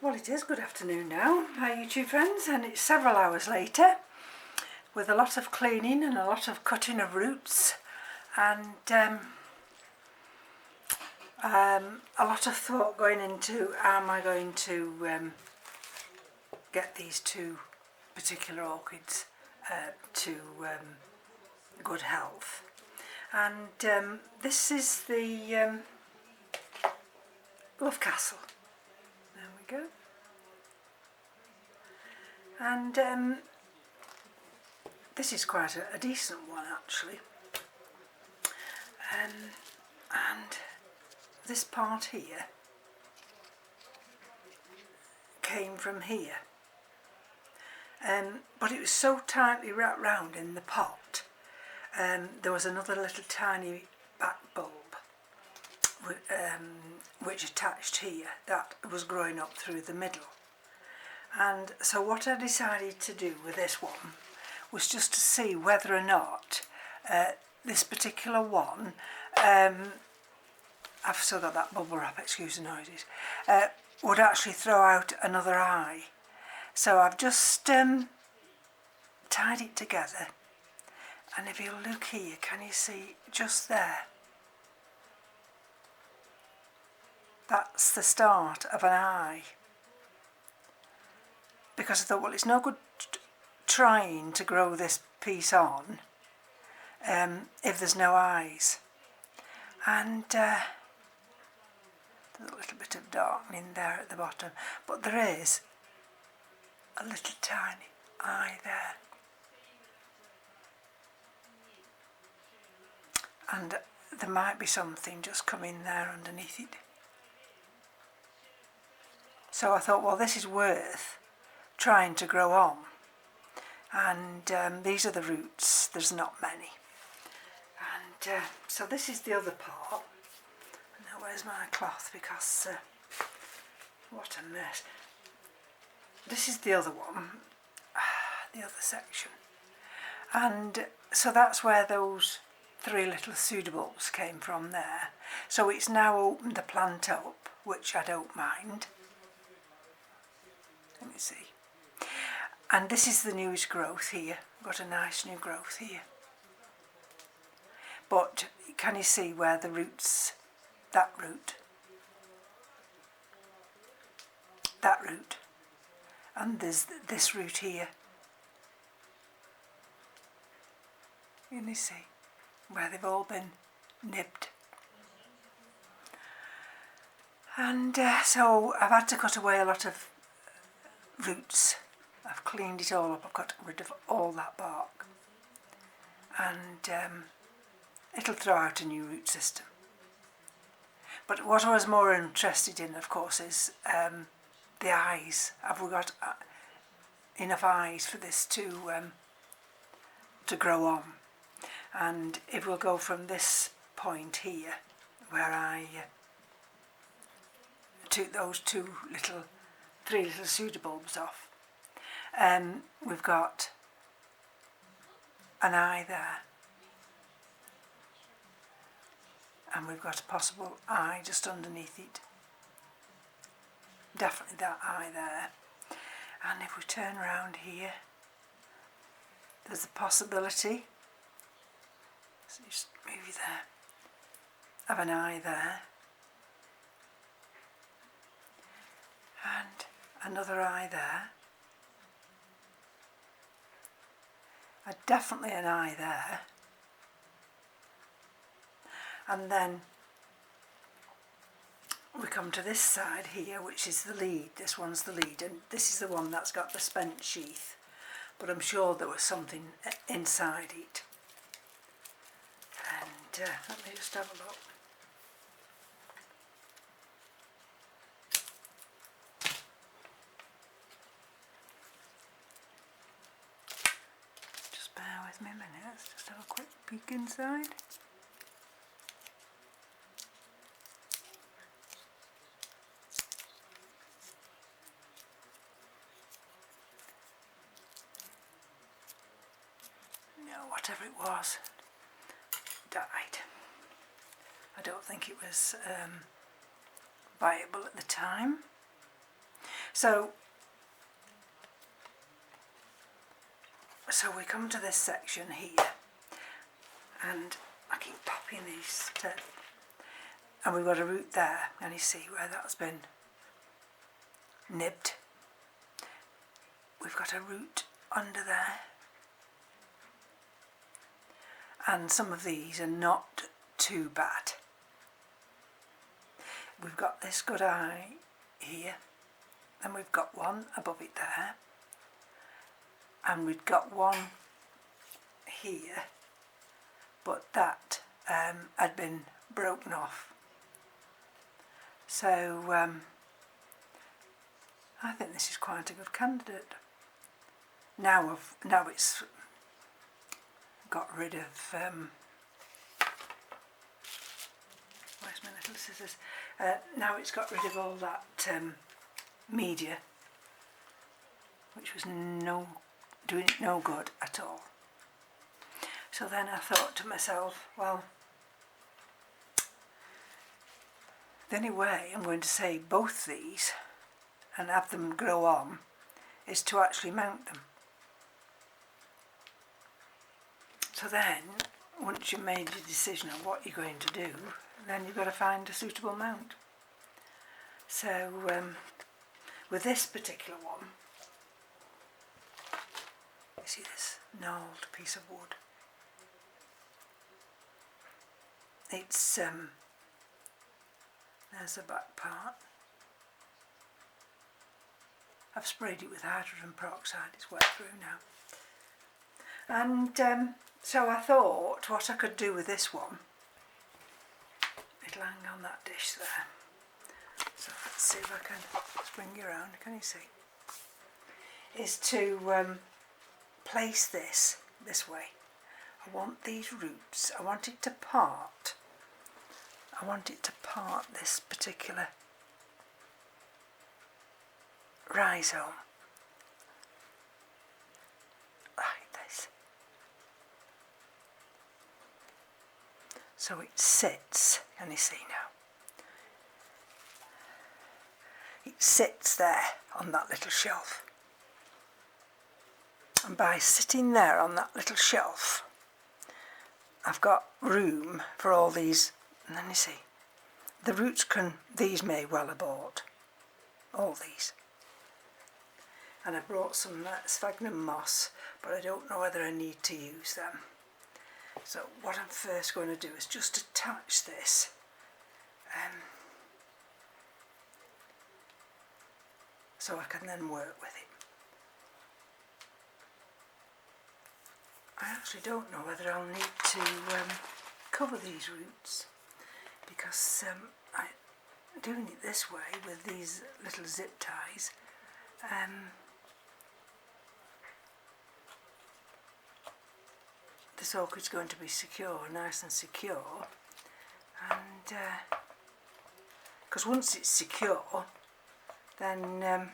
Well, it is good afternoon now, my YouTube friends, and it's several hours later with a lot of cleaning and a lot of cutting of roots and a lot of thought going into how am I going to get these two particular orchids to good health. And this is the Love Castle. There we go. And this is quite a decent one actually. And this part here came from here. But it was so tightly wrapped round in the pot. There was another little tiny back bulb which attached here that was growing up through the middle. And so what I decided to do with this one was just to see whether or not this particular one, I've still got that bubble wrap, excuse the noises, would actually throw out another eye. So I've just tied it together, and if you look here, can you see just there? That's the start of an eye. Because I thought, well, it's no good trying to grow this piece on if there's no eyes. And there's a little bit of darkening there at the bottom, but there is a little tiny eye there. And there might be something just coming there underneath it. So I thought, well, this is worth trying to grow on. And these are the roots, there's not many. And so this is the other part. Now where's my cloth, because what a mess. This is the other one, the other section. And so that's where those three little pseudobulbs came from there. So it's now opened the plant up, which I don't mind. Let me see. And this is the newest growth here. Got a nice new growth here. But can you see where the roots, that root, and there's this root here. Can you see where they've all been nibbed? And so I've had to cut away a lot of roots. I've cleaned it all up, I've got rid of all that bark, and it'll throw out a new root system. But what I was more interested in, of course, is the eyes. Have we got enough eyes for this to grow on? And it will go from this point here, where I took those three little pseudobulbs off. We've got an eye there, and we've got a possible eye just underneath it. Definitely that eye there. And if we turn around here, there's a possibility, so just move you there, of an eye there, and another eye there. Definitely an eye there. And then we come to this side here, which is the lead. This one's the lead, and this is the one that's got the spent sheath. But I'm sure there was something inside it. And let me just have a look. Bear with me a minute, let's just have a quick peek inside. No, whatever it was, died. I don't think it was viable at the time. So we come to this section here, and I keep popping these to, and we've got a root there, and you see where that's been nibbed. We've got a root under there, and some of these are not too bad. We've got this good eye here, and we've got one above it there, and we've got one here, but that had been broken off. So I think this is quite a good candidate. Now it's got rid of where's my little scissors? Now it's got rid of all that media, which was doing it no good at all. So then I thought to myself, well, the only way I'm going to save both these and have them grow on is to actually mount them. So then, once you've made your decision on what you're going to do, then you've got to find a suitable mount. So with this particular one, you see this gnarled piece of wood. It's there's the back part. I've sprayed it with hydrogen peroxide, it's wet through now. And so I thought what I could do with this one, it'll hang on that dish there. So let's see if I can spring you around, can you see? Is to place this way. I want these roots, I want it to part. I want it to part this particular rhizome. Like this. So it sits, can you see now? It sits there on that little shelf. And by sitting there on that little shelf, I've got room for all these, and then you see, the roots these may well abort, all these. And I brought some sphagnum moss, but I don't know whether I need to use them. So what I'm first going to do is just attach this so I can then work with it. I actually don't know whether I'll need to cover these roots, because doing it this way with these little zip ties, this orchid's going to be secure, nice and secure, and because once it's secure, then I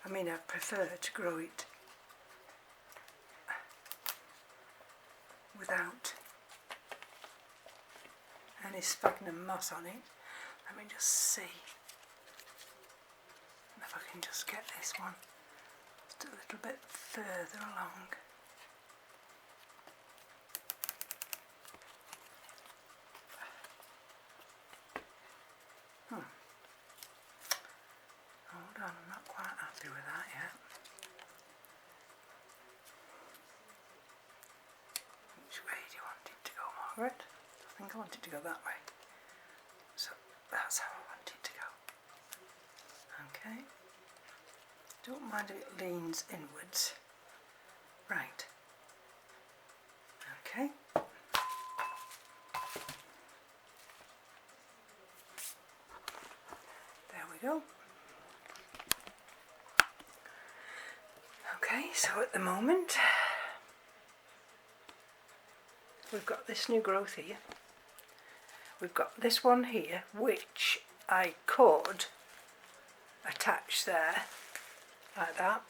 mean, I prefer to grow it without any sphagnum moss on it. Let me just see if I can just get this one just a little bit further along. Hold on, I'm not quite happy with that yet. Which way do you want it to go, Margaret? I think I want it to go that way. So that's how I want it to go. Okay. Don't mind if it leans inwards. Right. Okay. There we go. Okay, so at the moment we've got this new growth here. We've got this one here, which I could attach there, like that,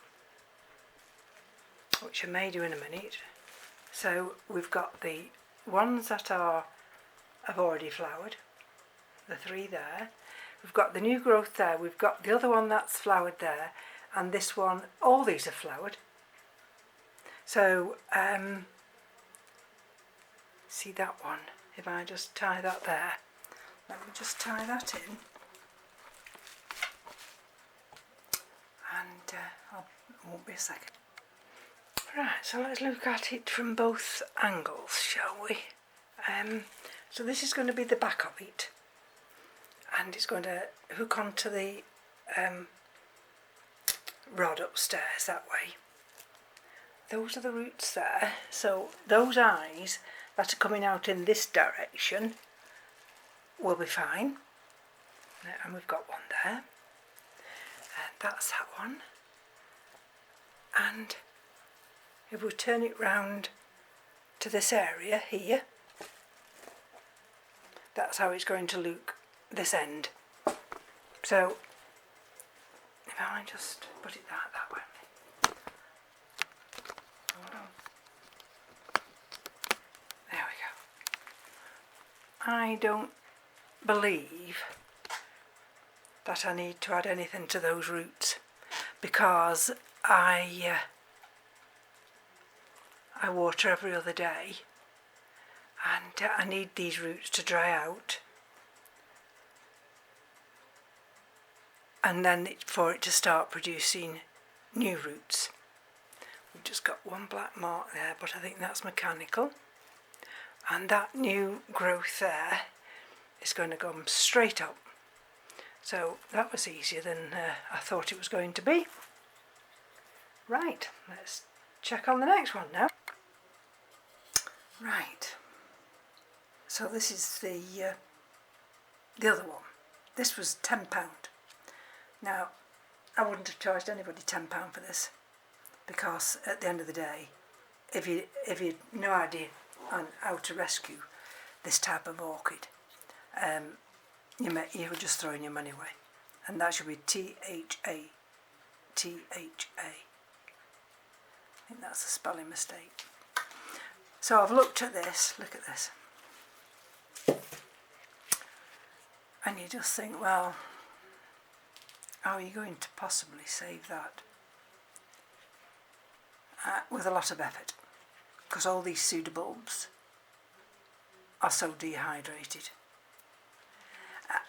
which I may do in a minute. So we've got the ones that have already flowered, the 3 there. we've got the new growth there, we've got the other one that's flowered there, and this one, all these are flowered. So see that one, if I just tie that there, let me just tie that in, and it won't be a second. Right, so let's look at it from both angles, shall we? So this is going to be the back of it, and it's going to hook onto the rod upstairs that way. Those are the roots there, so those eyes that are coming out in this direction will be fine, and we've got one there, and that's that one. And if we turn it round to this area here, that's how it's going to look this end. So if I just put it that way. Hold on. There we go. I don't believe that I need to add anything to those roots, because I water every other day, and I need these roots to dry out, and then for it to start producing new roots. We've just got one black mark there, but I think that's mechanical, and that new growth there is going to come straight up. So that was easier than I thought it was going to be. Right, let's check on the next one now. Right, so this is the other one. This was £10. Now, I wouldn't have charged anybody £10 for this, because at the end of the day, if you had no idea on how to rescue this type of orchid, you were just throwing your money away. And that should be T-H-A. T-H-A. I think that's a spelling mistake. So I've looked at this, look at this, and you just think, well, how are you going to possibly save that with a lot of effort? Because all these pseudobulbs are so dehydrated.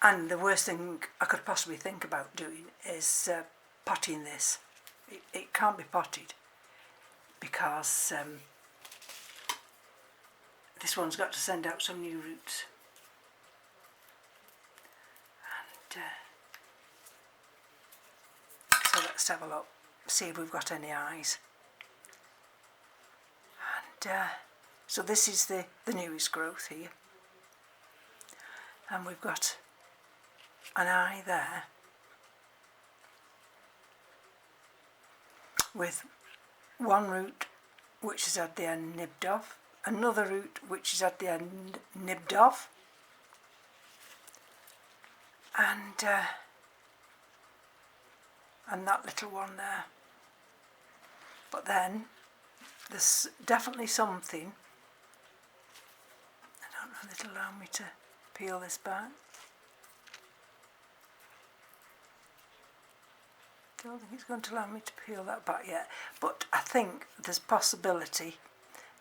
And the worst thing I could possibly think about doing is potting this. It can't be potted, because this one's got to send out some new roots. And so let's have a look, see if we've got any eyes. And so this is the newest growth here, and we've got an eye there with one root which is at the end nibbed off, another root which is at the end nibbed off, and that little one there. But then there's definitely something, I don't know if it'll allow me to peel this back. I don't think it's going to allow me to peel that back yet, but I think there's possibility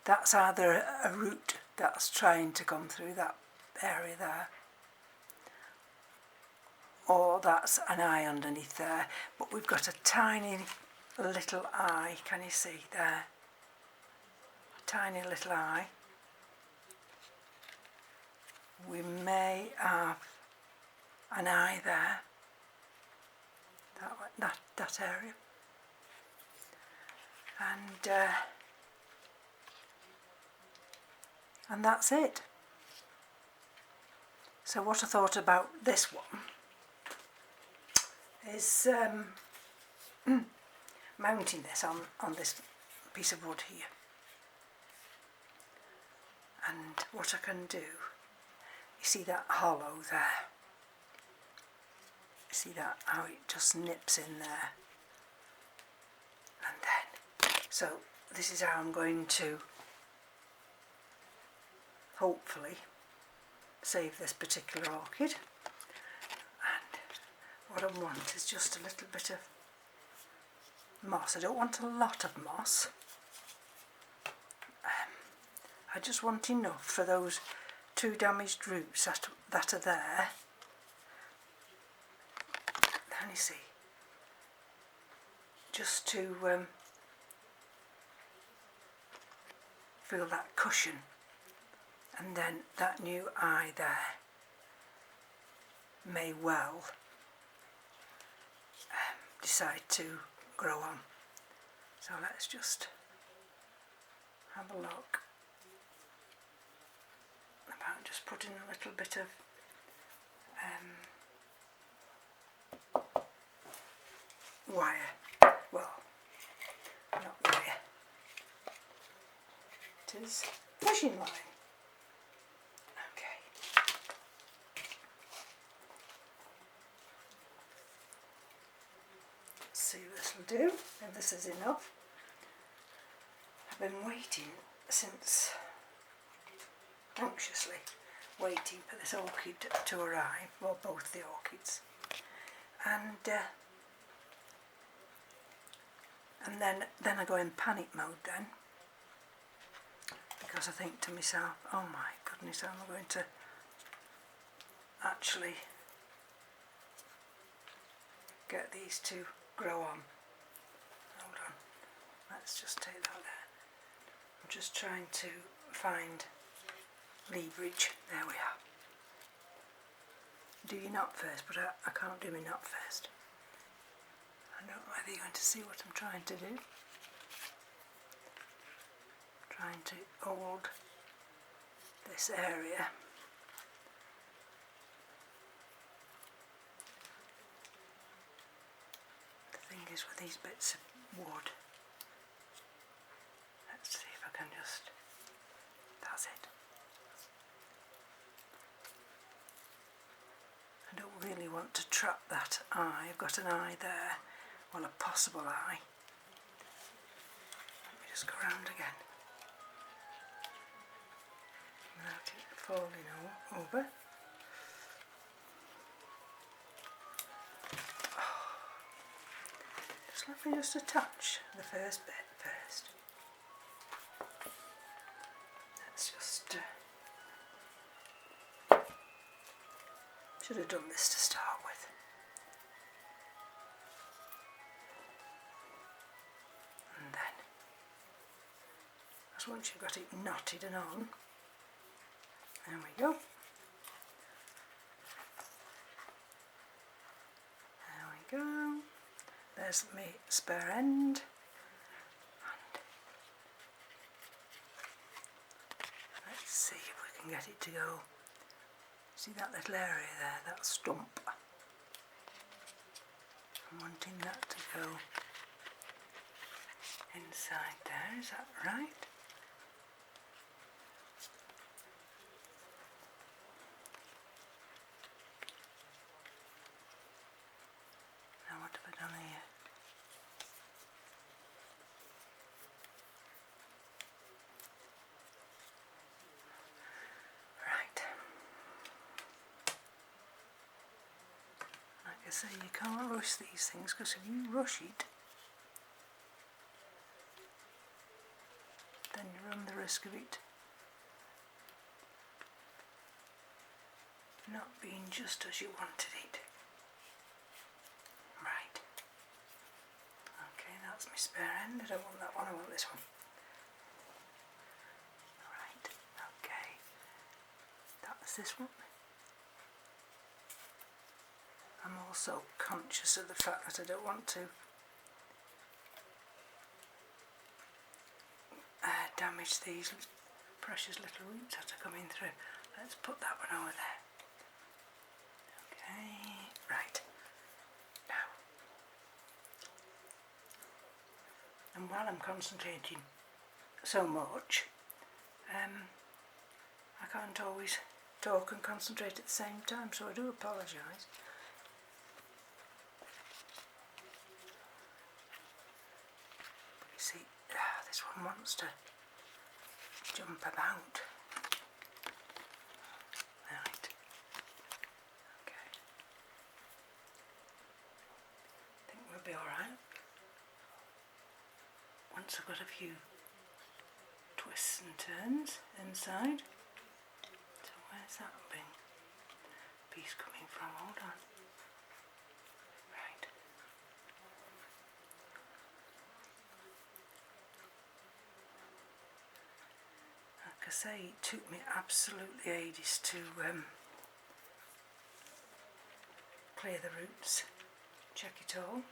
that's either a root that's trying to come through that area there, or that's an eye underneath there. But we've got a tiny little eye, can you see there? A tiny little eye. We may have an eye there, that area, and that's it. So what I thought about this one is mounting this on this piece of wood here, and what I can do, you see that hollow there, you see that, how it just nips in there, and then, so this is how I'm going to hopefully save this particular orchid. And what I want is just a little bit of moss. I don't want a lot of moss. I just want enough for those 2 damaged roots that are there. Can you see? Just to feel that cushion, and then that new eye there may well decide to grow on. So let's just have a look about just putting a little bit of wire, well, not wire, it is fishing line. Okay. Let's see what this will do, if this is enough. I've been waiting since, anxiously waiting for this orchid to arrive, well, both the orchids, and then I go in panic mode then, because I think to myself, oh my goodness, how am I going to actually get these to grow on? Hold on, let's just take that there. I'm just trying to find leverage. There we are. Do your knot first, but I can't do my knot first. I don't know whether you're going to see what I'm trying to do. Trying to hold this area. The thing is with these bits of wood, let's see if I can just, that's it. I don't really want to trap that eye. I've got an eye there, well, a possible eye. Let me just go round again without it falling over. Just let me just attach the first bit first. Let's just should have done this to start with. And then, because once you've got it knotted and on, there we go. There we go. There's my spare end. And let's see if we can get it to go. See that little area there, that stump? I'm wanting that to go inside there, is that right? Now what have I done here? Like I say, you can't rush these things, because if you rush it, then you run the risk of it not being just as you wanted it. Right. Okay, that's my spare end. I don't want that one, I want this one. Right, okay. That's this one. I'm also conscious of the fact that I don't want to damage these precious little roots that are coming through. Let's put that one over there. Okay, right. Now, and while I'm concentrating so much, I can't always talk and concentrate at the same time, so I do apologise. See, this one wants to jump about. Right. Okay. be alright. Once I've got a few twists and turns inside. So where's that piece coming from? Hold on. Right. Like I say, it took me absolutely ages to clear the roots, check it all,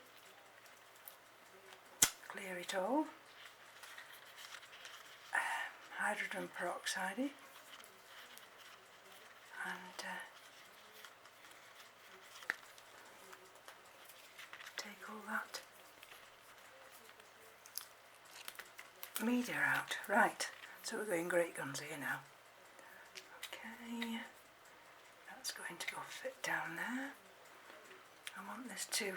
clear it all, hydrogen peroxide it, and take all that media out. Right, so we're going great guns here now. Okay, that's going to go fit down there. I want this to go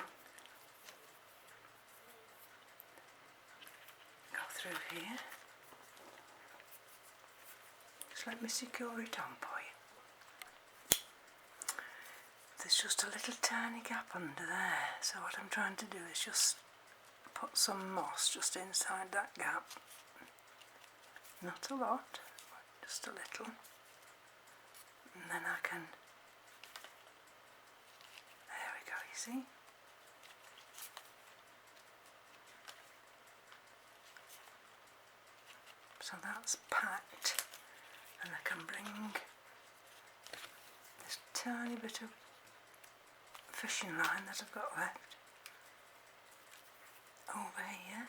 through here. Just let me secure it on for you. There's just a little tiny gap under there, so what I'm trying to do is just put some moss just inside that gap. Not a lot, just a little. And then I can, there we go, you see? So that's packed, and I can bring this tiny bit of fishing line that I've got left over here,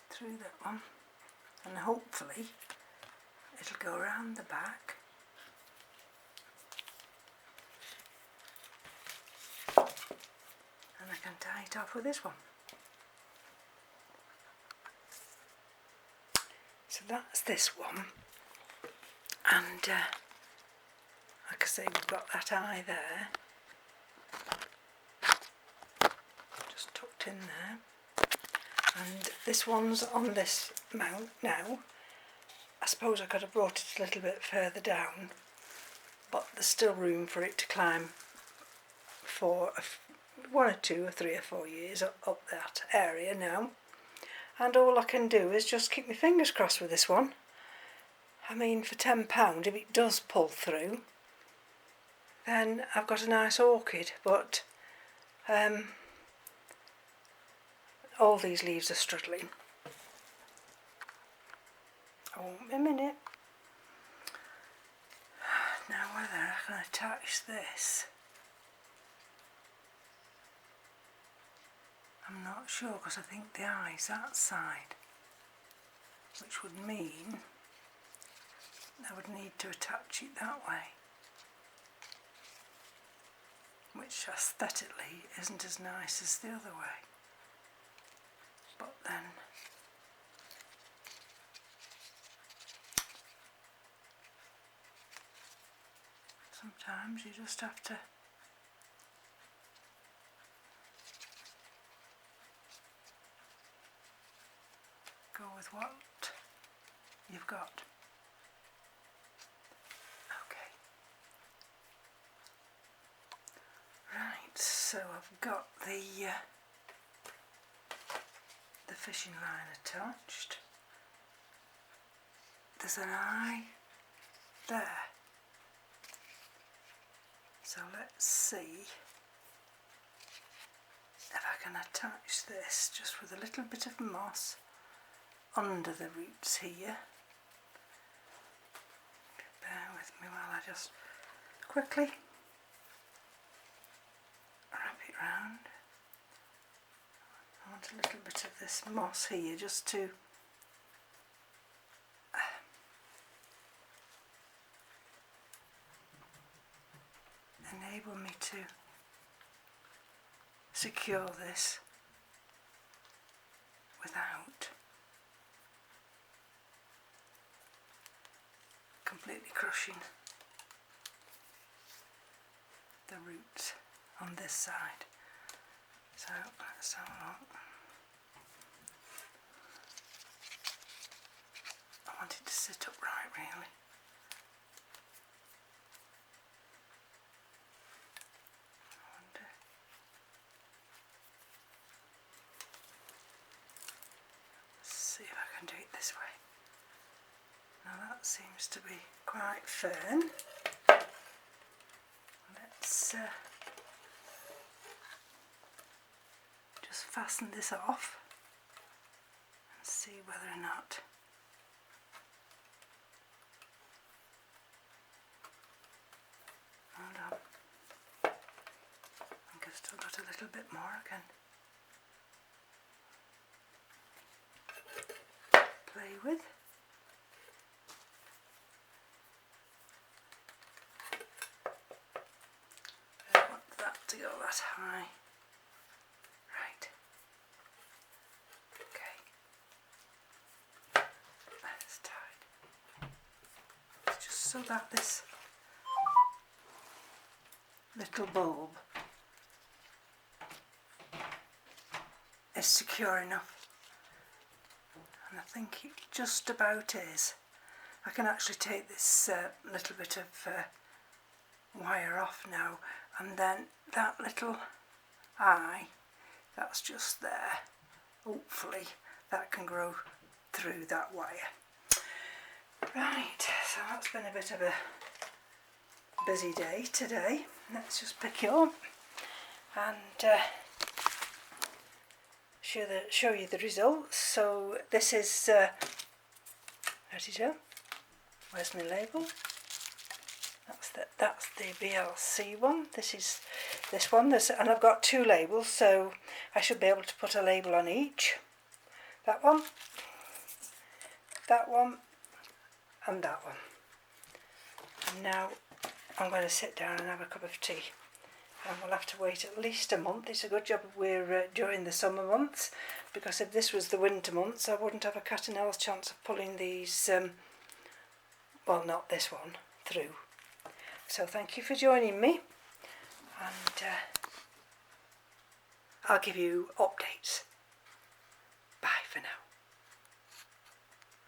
through that one, and hopefully it'll go around the back. And I can tie it off with this one. So that's this one, and like I say, we've got that eye there, just tucked in there, and this one's on this mount now. I suppose I could have brought it a little bit further down, but there's still room for it to climb for 1 or 2 or 3 or 4 years up that area now. And all I can do is just keep my fingers crossed with this one. I mean, for £10, if it does pull through, then I've got a nice orchid, but all these leaves are struggling. Oh, a minute. Now whether I can attach this, I'm not sure, because I think the eye's that side, which would mean I would need to attach it that way, which aesthetically isn't as nice as the other way. But then sometimes you just have to go with what you've got. Okay. Right, so I've got the fishing line attached. There's an eye there. So let's see if I can attach this just with a little bit of moss under the roots here. Bear with me while I just quickly wrap it round. I want a little bit of this moss here just to enable me to secure this without completely crushing the roots on this side. So let's have a look. I want it to sit upright really. Now that seems to be quite firm. Let's just fasten this off and see whether or not hold on. I think I've still got a little bit more I can play with. I don't want that to go that high. Right. Okay. That's tight. It's just so that this little bulb is secure enough, and I think it just about is. I can actually take this little bit of wire off now, and then that little eye that's just there, hopefully that can grow through that wire. Right, so that's been a bit of a busy day today. Let's just pick it up and show you the results. So this is ready to go. Where's my label? That's the BLC one. This is this one. And I've got two labels, so I should be able to put a label on each. That one, and that one. And now I'm going to sit down and have a cup of tea, and we'll have to wait at least a month. It's a good job we're during the summer months, because if this was the winter months I wouldn't have a cat and hell's chance of pulling these, well, not this one, through. So thank you for joining me, and I'll give you updates.